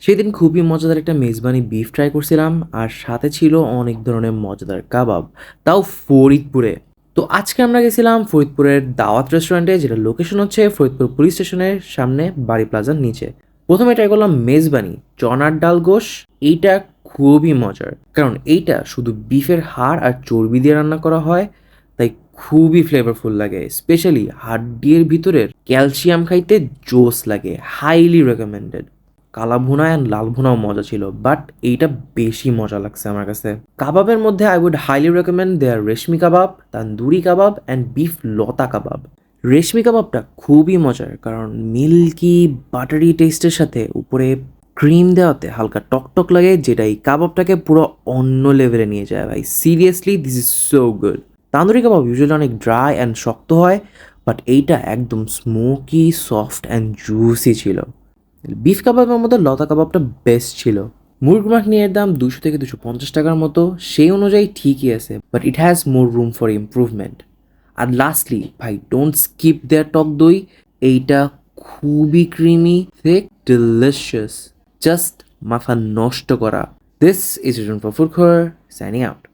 সেদিন খুবই মজাদার একটা মেজবানি বিফ ট্রাই করছিলাম, আর সাথে ছিল অনেক ধরনের মজাদার কাবাব, তাও ফরিদপুরে। তো আজকে আমরা গেছিলাম ফরিদপুরের দাওয়াত রেস্টুরেন্টে, যেটা লোকেশন হচ্ছে ফরিদপুর পুলিশ স্টেশনের সামনে বাড়ি প্লাজার নিচে। প্রথমে ট্রাই করলাম মেজবানি চনার ডাল গোশ। এইটা খুবই মজার, কারণ এইটা শুধু বিফের হাড় আর চর্বি দিয়ে রান্না করা হয়, তাই খুবই ফ্লেভারফুল লাগে। স্পেশালি হাড্ডির ভিতরের ক্যালসিয়াম খাইতে জোস লাগে, হাইলি রেকমেন্ডেড। কালা ভুনা অ্যান্ড লাল ভুনাও মজা ছিল, বাট এইটা বেশি মজা লাগছে আমার কাছে। কাবাবের মধ্যে I would highly recommend their reshmi kebab, tandoori kebab and beef লতা কাবাব। রেশমি কাবাবটা খুবই মজার, কারণ মিল্কি বাটারি টেস্টের সাথে উপরে ক্রিম দেওয়াতে হালকা টকটক লাগে, যেটা এই কাবাবটাকে পুরো অন্য লেভেলে নিয়ে যায় ভাই। Seriously this is so good. Tandoori kebab usually অনেক ড্রাই অ্যান্ড শক্ত হয়, বাট এইটা একদম স্মোকি, সফট অ্যান্ড জুসি ছিল। বিফ কাবাবের মধ্যে লতা কাবাবটা বেস্ট ছিল। মুরগ মাখনি-এর দাম 200 থেকে 250 টাকার মতো, সেই অনুযায়ী ঠিকই আছে, but it has more room for improvement. আর লাস্টলি ভাই, ডোন্ট স্কিপ দেয়ার টক দই। এইটা খুবই ক্রিমি, thick, delicious, জাস্ট মাথা নষ্ট করা। This is reason for food খোর, সাইনিং আউট।